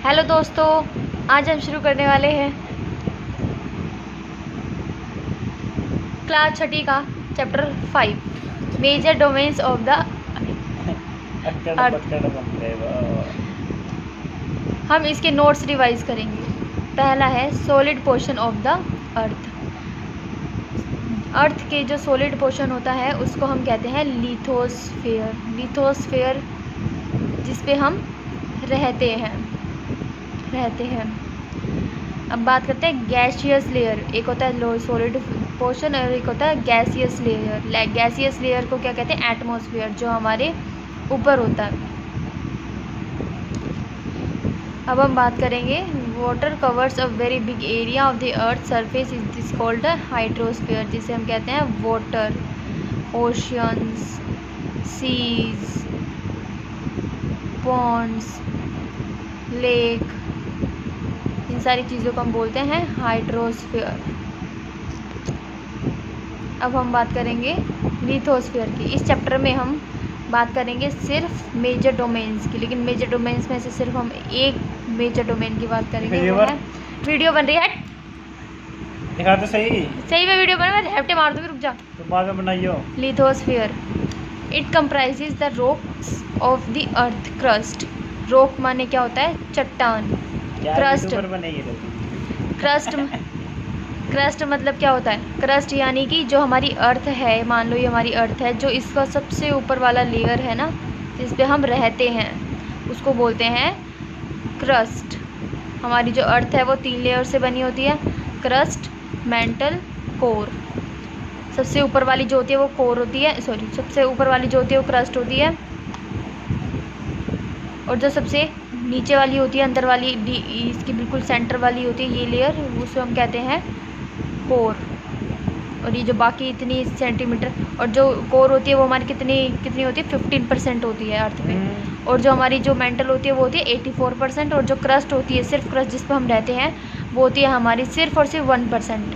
Hello दोस्तों, आज हम शुरू करने वाले हैं क्लास छठी का chapter 5 major domains of the earth. हम इसके नोट्स रिवाइज करेंगे। पहला है solid portion of the earth. Earth के जो सॉलिड पोर्शन होता है उसको हम कहते हैं लिथोस्फेयर। लिथोस्फेयर जिस पे हम रहते हैं। अब बात करते हैं गैसियस लेयर। एक होता है सॉलिड पोर्शन और एक होता है गैसियस लेयर। गैसियस लेयर को क्या कहते हैं? एटमॉस्फेयर, जो हमारे ऊपर होता है। अब हम बात करेंगे water covers a very big area of the earth surface is this called hydrosphere, जिसे हम कहते हैं water, oceans, seas, ponds, lake, इन सारी चीज़ों को हम बोलते हैं हाइड्रोस्फीयर। अब हम बात करेंगे लिथोस्फीयर की। इस चैप्टर में हम बात करेंगे सिर्फ मेजर डोमेन्स की, लेकिन मेजर डोमेन्स में से सिर्फ हम एक मेजर डोमेन की बात करेंगे। वो है वीडियो बन रही है, दिखा तो सही में वीडियो बन रही है। हैप्टे मार दूंगी, रुक जा। तो बाद में बनाइयो। Lithosphere it comprises the rocks of the earth crust. Rock माने क्या होता है? चट्टान। क्रस्ट क्रस्ट मतलब क्या होता है? क्रस्ट यानी कि जो हमारी अर्थ है, मान लो ये हमारी अर्थ है, जो इसका सबसे ऊपर वाला लेयर है ना, जिस पे हम रहते हैं, उसको बोलते हैं क्रस्ट। हमारी जो अर्थ है वो 3 लेयर से बनी होती है, क्रस्ट, मेंटल, कोर। सबसे ऊपर वाली जो होती है वो कोर होती है, सबसे ऊपर वाली जो होती है वो क्रस्ट होती है, और जो सबसे नीचे वाली होती है, अंदर वाली, इसकी बिल्कुल सेंटर वाली होती है ये लेयर, उसे हम कहते हैं कोर। और ये जो बाकी इतनी सेंटीमीटर, और जो कोर होती है वो हमारी कितनी होती है? 15% होती है अर्थ पे। और जो हमारी जो मेंटल होती है वो होती है 84%, और जो क्रस्ट होती है, सिर्फ क्रस्ट जिस पर हम रहते हैं, वो होती है हमारी सिर्फ और सिर्फ 1%।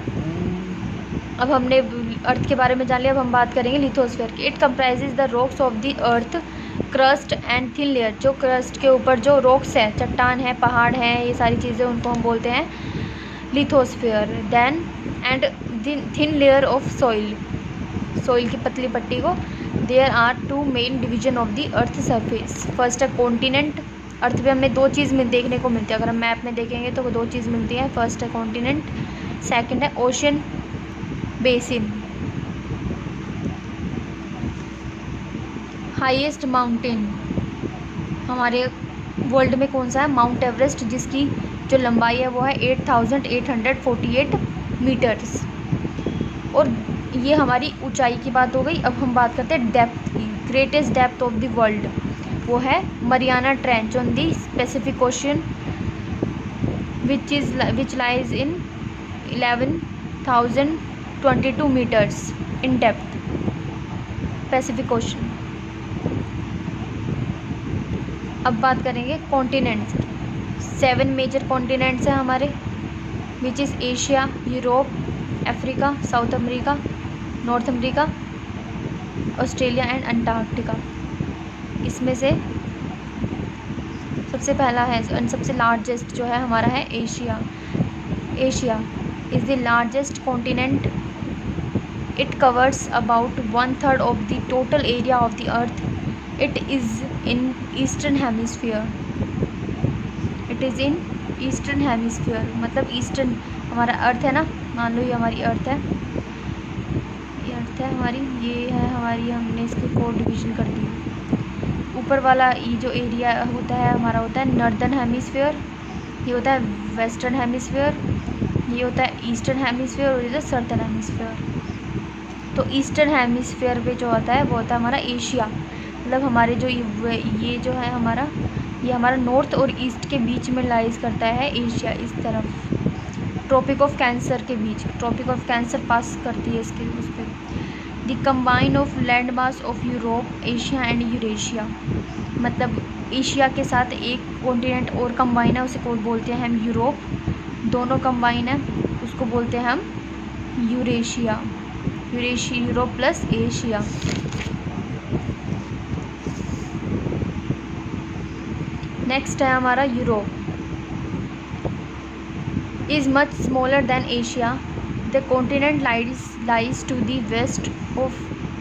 अब हमने अर्थ के बारे में जान लिया। अब हम बात करेंगे लिथोस्फीयर की। It comprises the rocks of the earth crust and thin layer. जो क्रस्ट के ऊपर जो रॉक्स है, चट्टान है, पहाड़ हैं, ये सारी चीज़ें, उनको हम बोलते हैं lithosphere. Then and thin layer of soil, soil की पतली पट्टी को। There are 2 main division of the earth surface. First है कॉन्टिनेंट। अर्थ पे हमें 2 चीज़ देखने को मिलती है। अगर हम मैप में देखेंगे तो वो 2 चीज़ मिलती है। फर्स्ट है कॉन्टिनेंट, सेकेंड है ओशन बेसिन। हाईएस्ट माउंटेन हमारे वर्ल्ड में कौन सा है? माउंट एवरेस्ट, जिसकी जो लंबाई है वो है 8848 मीटर्स। और ये हमारी ऊंचाई की बात हो गई। अब हम बात करते हैं डेप्थ की। Greatest depth of the world वो है Mariana trench on the Pacific Ocean, which lies in 11,022 metres in depth, Pacific Ocean. अब बात करेंगे कॉन्टिनेंट्स। 7 मेजर कॉन्टिनेंट्स हैं हमारे, which is Asia, Europe, Africa, South America, North America, Australia and Antarctica. इसमें से सबसे पहला है और सबसे लार्जेस्ट जो है हमारा है Asia. Asia is the largest continent. It covers about 1/3 of the total area of the earth. It is in eastern hemisphere. It is in eastern hemisphere मतलब ईस्टर्न। हमारा अर्थ है ना, मान लो ये हमारी अर्थ है, ये अर्थ है हमारी, ये है हमारी, हमने इसके 4 डिवीज़न कर दिए। ऊपर वाला ये जो एरिया होता है हमारा होता है नॉर्दर्न हेमिस्फीयर, ये होता है वेस्टर्न हेमिस्फीयर, ये होता है ईस्टर्न हेमिस्फीयर, और ये जो सदर्न हेमिस्फीयर। तो ईस्टर्न हेमिस्फीयर पे जो होता है वो होता है हमारा एशिया। मतलब हमारे जो ये जो है हमारा, ये हमारा नॉर्थ और ईस्ट के बीच में लाइज करता है एशिया, इस तरफ ट्रॉपिक ऑफ कैंसर के बीच। ट्रॉपिक ऑफ कैंसर पास करती है इसके उस पर। The combine of land mass of Europe, Asia and Eurasia. मतलब एशिया के साथ एक कॉन्टिनेंट और कंबाइन है, उसे को बोलते हैं हम यूरोप। दोनों कंबाइन है, उसको बोलते हैं हम Eurasia. Europe plus Asia. Next है हमारा Europe. is much smaller than Asia. The continent lies to the west of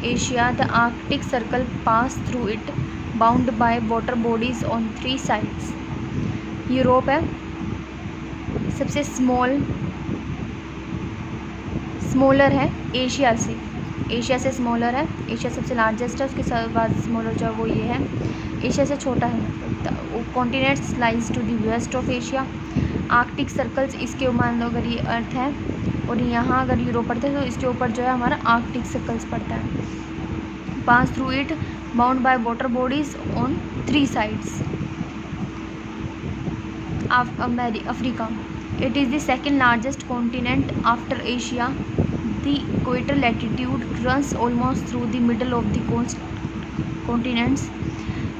Asia. The Arctic Circle passes through it, bound by water bodies on 3 sides. Europe है सबसे smaller है Asia से smaller है। Asia सबसे largest है, उसके बाद smaller जो है वो ये है, एशिया से छोटा है। Continents lies to the west of Asia. Arctic circles, इसके मान लो अगर ये अर्थ है और यहाँ अगर यूरोप पड़ता है तो इसके ऊपर जो है हमारा आर्कटिक सर्कल्स पड़ता है। Pass through it, bound by water bodies on 3 sides. Africa. It is the second largest continent after Asia. The equator latitude runs almost through the middle of the continents.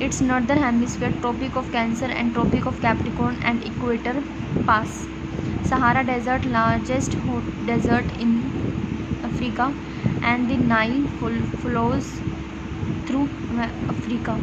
Its northern hemisphere, Tropic of Cancer and Tropic of Capricorn and Equator pass. Sahara Desert, largest hot desert in Africa, and the Nile flows through Africa.